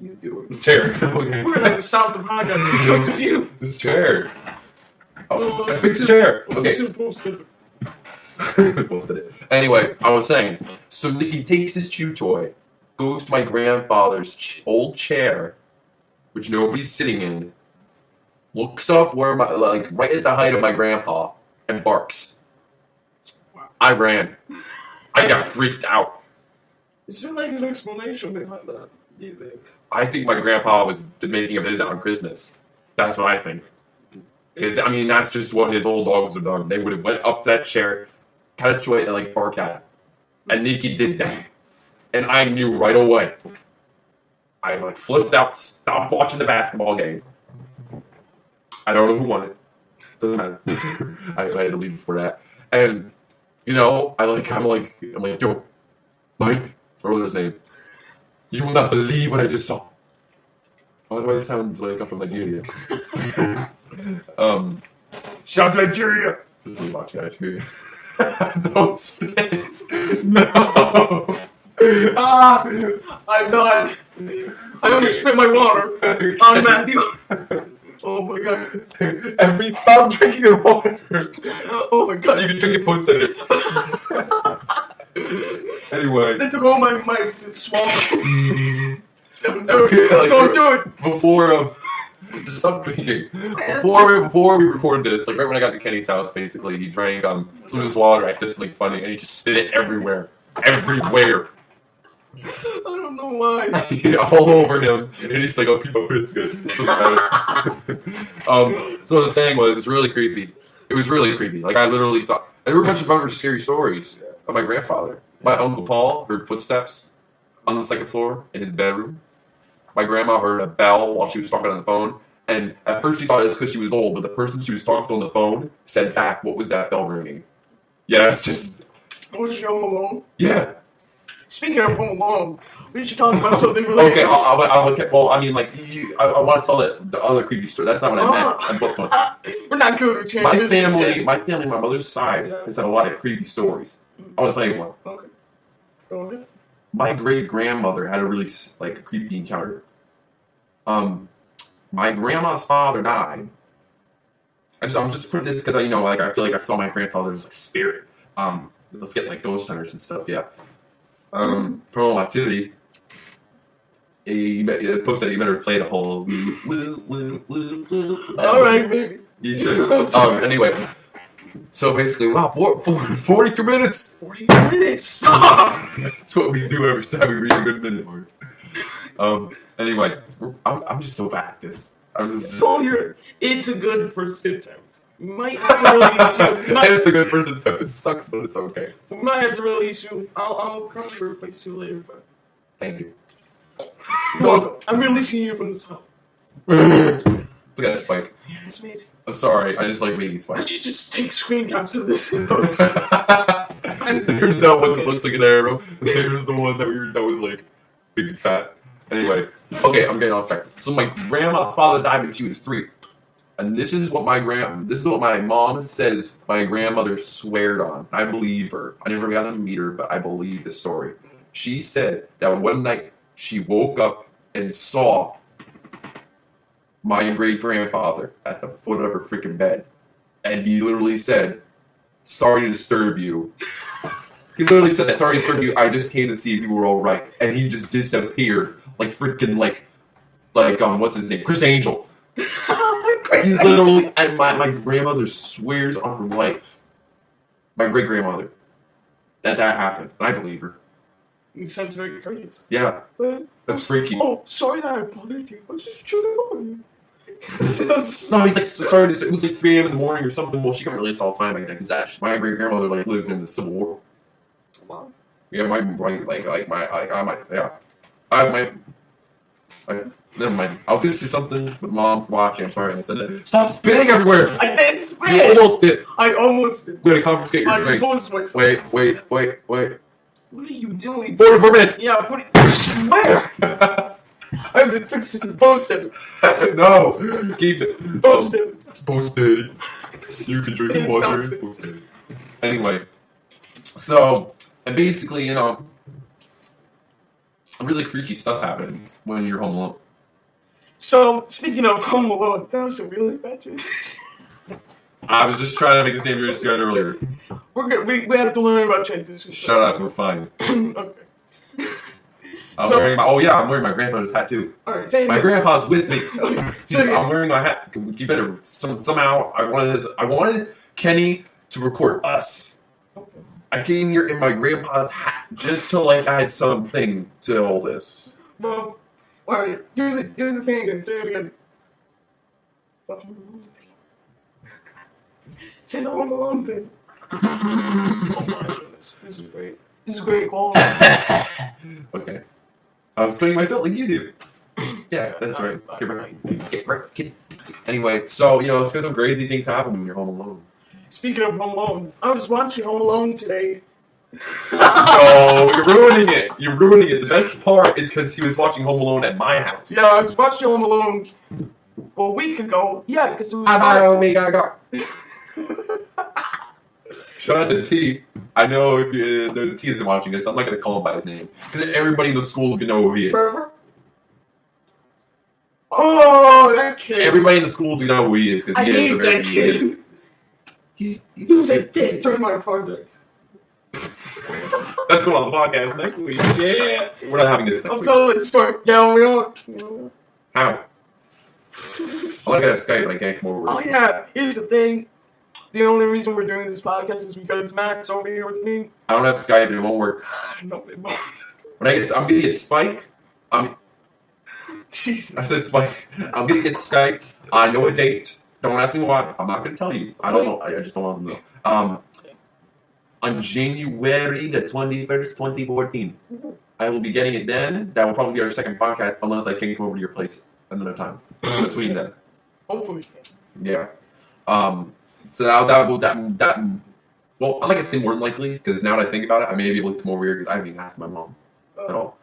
you doing? The chair. We're gonna have to stop the podcast because of you. This chair. Oh, fix the chair. Okay. Posted it. Anyway, I was saying. So Nicky takes his chew toy, goes to my grandfather's old chair, which nobody's sitting in, looks up where right at the height of my grandpa, and barks. I ran. I got freaked out. Is there like an explanation behind that? Do you think? I think my grandpa was making a visit on Christmas. That's what I think. Because, I mean, that's just what his old dogs have done. They would have went up to that chair, cut it and like bark at it. And Nikki did that. And I knew right away. I like flipped out, stopped watching the basketball game. I don't know who won it. Doesn't matter. I had to leave before that. And, you know, I'm like, yo, Mike, what was his name? You will not believe what I just saw. Why do I sound like I'm from Nigeria? Shout out to Nigeria! Watch Nigeria. Don't spit. No. I'm not. I almost spit my water on Matthew. Oh my god. Every time I'm drinking the water. Oh my god. You can drink it post-edit. Anyway. They took all my swamp. Don't do it. Don't do it. Before, just stop drinking. Before we recorded this, like right when I got to Kenny's house, basically, he drank some of his water. I said something funny, and he just spit it everywhere. Everywhere. I don't know why. All over him, and he's like, "Oh, people, it's good." So what I was saying was, it was really creepy. It was really creepy. Like I literally thought there were a bunch of other scary stories of my grandfather. My Uncle Paul heard footsteps on the second floor in his bedroom. My grandma heard a bell while she was talking on the phone, and at first she thought it was because she was old, but the person she was talking to on the phone said back, "What was that bell ringing?" Yeah, it's just. Was she Home Alone? Yeah. Speaking of Home Alone, we should talk about something related. Okay, well, I mean, like, I want to tell the other creepy story. That's not what I meant. I'm both one. We're not good at My family, my mother's side has had a lot of creepy stories. I want to tell you one. Okay. Go ahead. My great grandmother had a really like creepy encounter. My grandma's father died. I'm just putting this because I feel like I saw my grandfather's like spirit. Let's get like ghost hunters and stuff. Yeah. Paranormal Activity. He posted that he better play the whole woo. Alright, baby. You should. Anyway. So basically, wow, 42 minutes! 42 minutes! That's what we do every time we read a good minute mark. Anyway, I'm just so bad at this. It's a good first attempt. Might have to release you. It's a good first attempt. It sucks, but it's okay. We might have to release you. I'll probably replace you later, but. Thank you. Look, I'm releasing you from the top. Look at that spike. Yeah, that's amazing. I'm sorry, I just like making Why spikes. don't you just take screen caps of this and There's that one that looks like an arrow. There's the one that was like big and fat. Anyway, okay, I'm getting off track. So my grandma's father died when she was 3. And this is what my mom says my grandmother sweared on. I believe her. I never got to meet her, but I believe the story. She said that one night she woke up and saw my great-grandfather at the foot of her freaking bed. And he literally said, "Sorry to disturb you." He literally said that, "Sorry to disturb you. I just came to see if you were all right." And he just disappeared. Like freaking like what's his name? Chris Angel. He's literally, and my grandmother swears on her life. My great-grandmother. That happened. And I believe her. It sounds very curious. Yeah. That's freaky. Oh, sorry that I bothered you. I was just chilling on you. No, he's like, sorry, it was like 3 a.m. in the morning or something. Well, she can't relate all the time, I guess. Because my great-grandmother like lived in the Civil War. Wow. Yeah, never mind. I was gonna say something, but Mom's watching. I'm sorry I said that. Stop spitting everywhere! I didn't spit! You almost did. I almost did. We're gonna confiscate your I drink. composed myself. Wait. What are you doing? 44 minutes! Yeah, swear! I have to fix this and post it. No! Keep it. Post it. Post it. You can drink It water sounds and post it. Anyway. So, and basically, really freaky stuff happens when you're home alone. So, speaking of Home Alone, that was a really bad transition. I was just trying to make the same joke you got earlier. We're good. We have to learn about transitions. Shut up, we're fine. Okay. I'm wearing my grandfather's hat too. Alright, say My grandpa's with me. So, I'm wearing my hat. You better somehow. I wanted Kenny to record us. Okay. I came here in my grandpa's hat just to like add something to all this. Well, alright, do the thing again, say it again. Say the Home Alone thing. Oh my goodness, this is great. This is great quality. Okay. I was playing my fiddle like you do. Yeah, that's right. Get right, kid. Anyway, so, it's because some crazy things happen when you're home alone. Speaking of Home Alone, I was watching Home Alone today. Oh, you're ruining it. You're ruining it. The best part is because he was watching Home Alone at my house. Yeah, I was watching Home Alone a week ago. Yeah, because it was. Shout out to T. I know if the T isn't watching this, I'm not going to call him by his name. Because everybody in the school can know who he is. Oh, that kid. Everybody in the schools can know who he is. Because he is a very kid. He was a dick during my project. That's on the podcast next week. Yeah. We're not having this next week. I'm telling the story. Yeah, we are. How? I got a Skype, I can't come over. Oh, yeah. Here's the thing. The only reason we're doing this podcast is because Matt's over here with me. I don't have Skype, it won't work. No, it won't. I'm gonna get Spike. Jesus. I said Spike. I'm gonna get Skype. I know a date. Don't ask me why. I'm not gonna tell you. I don't know. I just don't want them to know. On January the 21st, 2014. I will be getting it then. That will probably be our second podcast, unless I can come over to your place another time between then. Hopefully. Yeah. So that well, I'm not gonna say more than likely, because now that I think about it, I may be able to come over here because I haven't even asked my mom at all.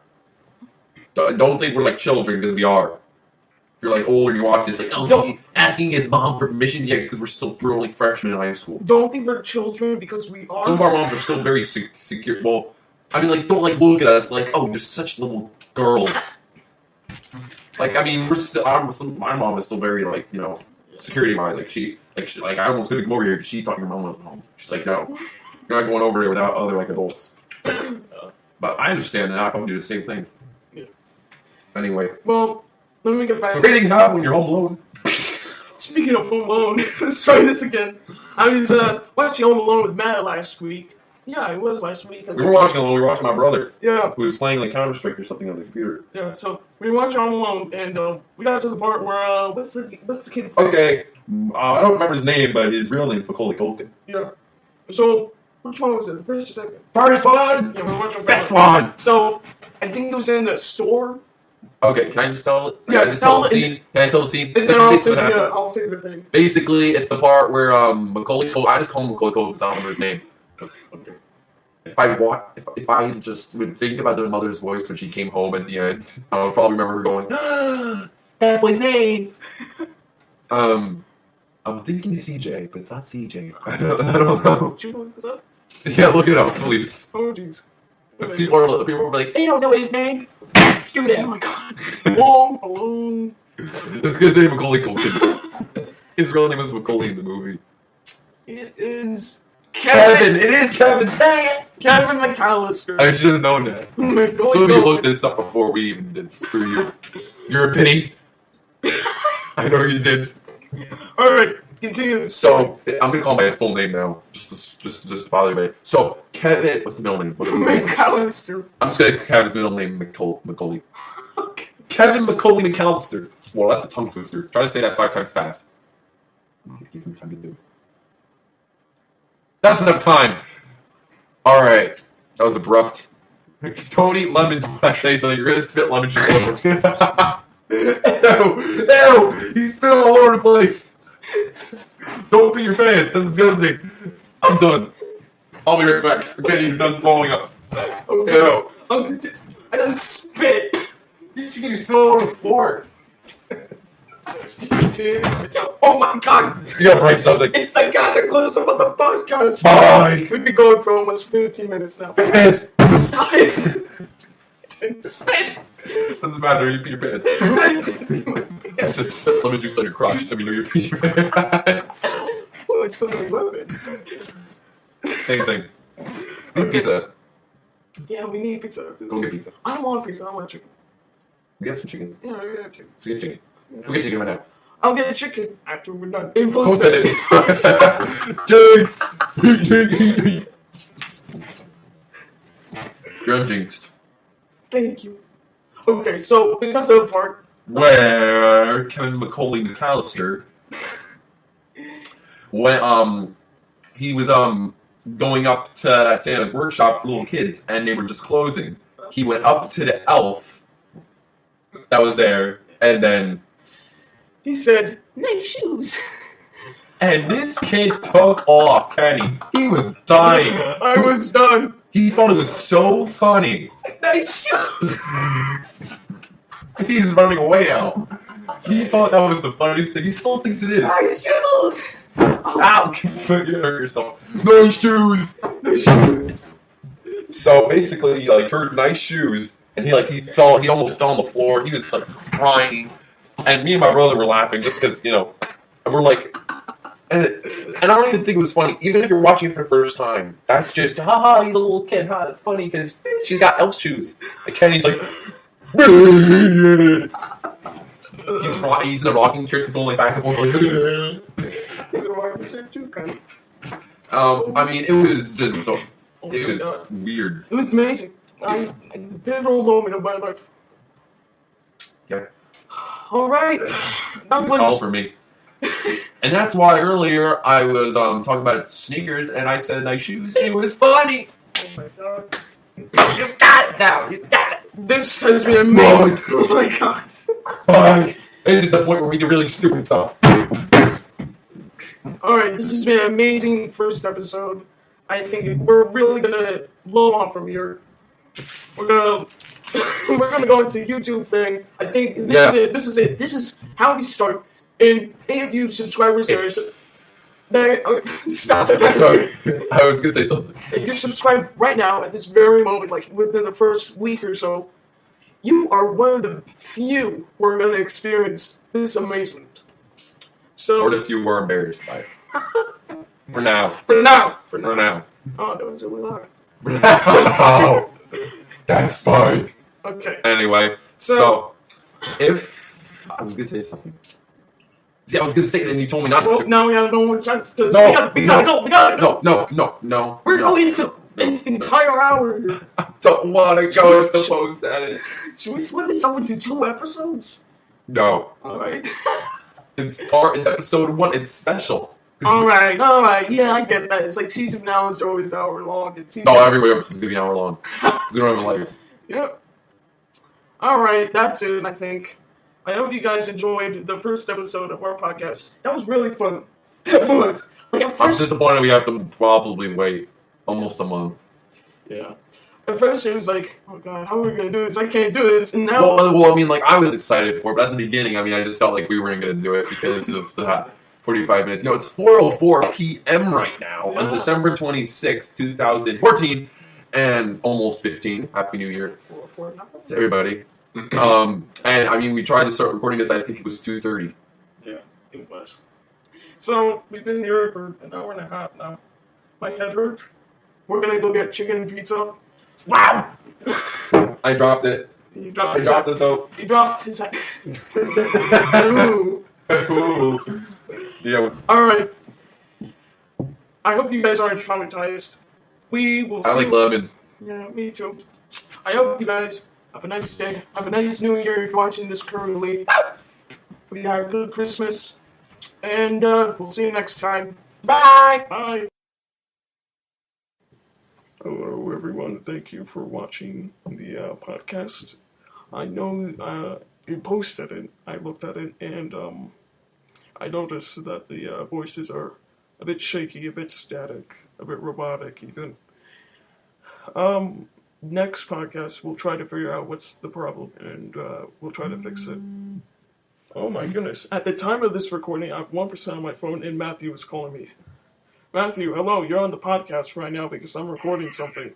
Don't think we're like children, because we are. If you're like older and you watch this, like, oh, asking his mom for permission, yeah, because we're only freshmen in high school. Don't think we're children, because we are. Some of our moms are still very secure. Well, I mean, like, don't like look at us like, oh, you're such little girls. Like, I mean, my mom is still very like, security wise. Like I almost couldn't come over here because she thought your mom wasn't home. She's like, no, you're not going over here without other like adults. But I understand that. I probably do the same thing. Yeah. Anyway. Well, let me get back. So great things happen when you're home alone. Speaking of Home Alone, let's try this again. I was watching Home Alone with Matt last week. Yeah, it was last week. We were watching my brother. Yeah. Who was playing like Counter-Strike or something on the computer. Yeah, so we were watching Home Alone, and we got to the part where, what's the kid's name? Okay, I don't remember his name, but his real name is Macaulay Culkin. Yeah. So, which one was it? The first or second? First one! Yeah, we were watching Best one! So, I think it was in the store. Okay, can I just tell it? Yeah, just tell the scene. Can I tell the scene? And then I'll say the thing. Basically, it's the part where Macaulay Culkin. I just call him Macaulay Culkin because I don't remember his name. Okay. If I just would think about the mother's voice when she came home at the end, I would probably remember her going, "That boy's name." I'm thinking CJ, but it's not CJ. I don't know. Should you look this up? Yeah, look it up, please. Oh jeez. People will be like, "They don't know his name." Screw that. Oh my god. Home Alone. It's gonna say Macaulay Culkin. His real name is Macaulay in the movie. It is Kevin. It is Kevin. Dang it. Kevin McAllister. I should have known that. Some of you looked this up before we even did. Screw you. You're a pennies. I know you did. Alright, continue. So, I'm gonna call him by his full name now. Just to bother me. So, Kevin, what's his middle name? McAllister. I'm just gonna have his middle name Macaulay. Okay. Kevin Macaulay McAllister. Well, that's a tongue twister. Try to say that 5 times fast. Give him time to do it. That's enough time. Alright. That was abrupt. Don't eat lemons when I say something. You're gonna spit lemon juice over. Ew! He's spitting all over the place. Don't be your fans. That's disgusting. I'm done. I'll be right back. Okay, he's done following up. Okay. Ew. I didn't spit. You spit all over the floor. Oh my god! You gotta break something. It's the kind of close up of the podcast. Fine. We've been going for almost 15 minutes now. Pants. Stop it! Spit! Doesn't matter, you pee your pants. It's just lemon juice on your crotch. Let me know you pee your pants. Well, it's supposed to be lemons. Same thing. Pizza. Yeah, we need pizza. Go get pizza. I don't want pizza, I want chicken. We have some chicken. Yeah, we got chicken. Let's get chicken. We'll get chicken right now. I'll get chicken after we're done. Post it. Jinx! You're jinxed. Thank you. Okay, so we got to the part Where Kevin Macaulay McAllister, when he was going up to that Santa's workshop for little kids, and they were just closing. He went up to the elf that was there, and then he said, "Nice shoes." and this kid took off, Kenny. He was dying. I was done. He thought it was so funny. Nice shoes. He's running away now. He thought that was the funniest thing. He still thinks it is. Nice shoes. Ow! You hurt yourself. Nice shoes. Nice shoes. So basically, he heard nice shoes, and he almost fell on the floor. He was crying, and me and my brother were laughing just because and we're like, and I don't even think it was funny. Even if you're watching it for the first time, that's just haha. He's a little kid, huh? It's funny because she's got elf shoes. And Kenny's like, he's in a rocking chair, he's going back and forth. He's a rocking chair too, kind of. I mean, it was just Oh it my was God. weird. It was amazing. It's a pivotal moment of my life. Yeah. All right. That It was all for me. And that's why earlier I was talking about sneakers and I said nice shoes. It was funny. Oh my God. You got it now. You got it. This has been amazing. Oh my God. Fine. This is the point where we do really stupid stuff. Alright, this has been an amazing first episode. I think we're really gonna blow off from here. We're gonna go into YouTube thing. I think this is it. This is how we start. And any of you subscribers stop it. Sorry. I was gonna say something. If you're subscribed right now at this very moment, like within the first week or so, you are one of the few who are gonna experience this amazement. So Or if you were embarrassed by it. For now. for now. For now. Oh, that was really loud. Oh, that's fine. Okay. Anyway, so if I was gonna say something. See, I was gonna say it and you told me not Well, to. now we gotta know which time. Because No, we gotta go. No. We're going into an entire hour here. I don't want to go. It's supposed at it. Should we split this up into 2 episodes? No, Alright. it's episode 1. It's special. Alright. Yeah, I get that. It's like season now is always an hour long. And season Oh, every episode's gonna be an hour long. 'Cause we don't have a life. Yep. Alright, that's it, I think. I hope you guys enjoyed the first episode of our podcast. That was really fun. It was. Like at I'm first, disappointed we have to probably wait almost a month. yeah. At first it was like, oh god, how are we gonna do this? I can't do this. And now, Well, I mean, I was excited for it, but at the beginning, I mean, I just felt like we weren't gonna do it because of the 45 minutes. It's 4:04 p.m. right now on Yeah. December 26th, 2014, and almost 15. Happy New Year to everybody. And I mean, we tried to start recording this. I think it was 2:30. Yeah, it was. So we've been here for an hour and a half now. My head hurts. We're gonna go get chicken and pizza. Wow! I dropped it. He dropped I his dropped head. the soap. He dropped his head. Ooh. Ooh. Yeah, Alright. I hope you guys aren't traumatized. We will I see. like lemons. Yeah, me too. I hope you guys have a nice day. Have a nice New Year if you're watching this currently. We have a good Christmas. And we'll see you next time. Bye! Bye! Hello, everyone. Thank you for watching the podcast. I know you posted it. I looked at it, and I noticed that the voices are a bit shaky, a bit static, a bit robotic, even. Next podcast, we'll try to figure out what's the problem, and we'll try to fix it. Oh my goodness. At the time of this recording, I have 1% on my phone, and Matthew is calling me. Matthew, hello, you're on the podcast right now because I'm recording something.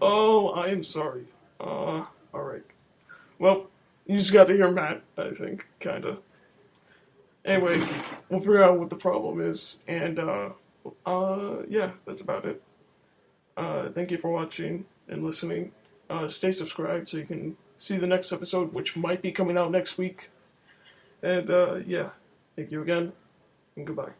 Oh, I am sorry. Alright. Well, you just got to hear Matt, I think, kinda. Anyway, we'll figure out what the problem is, and, yeah, that's about it. Thank you for watching and listening. Stay subscribed so you can see the next episode, which might be coming out next week. And, yeah, thank you again, and goodbye.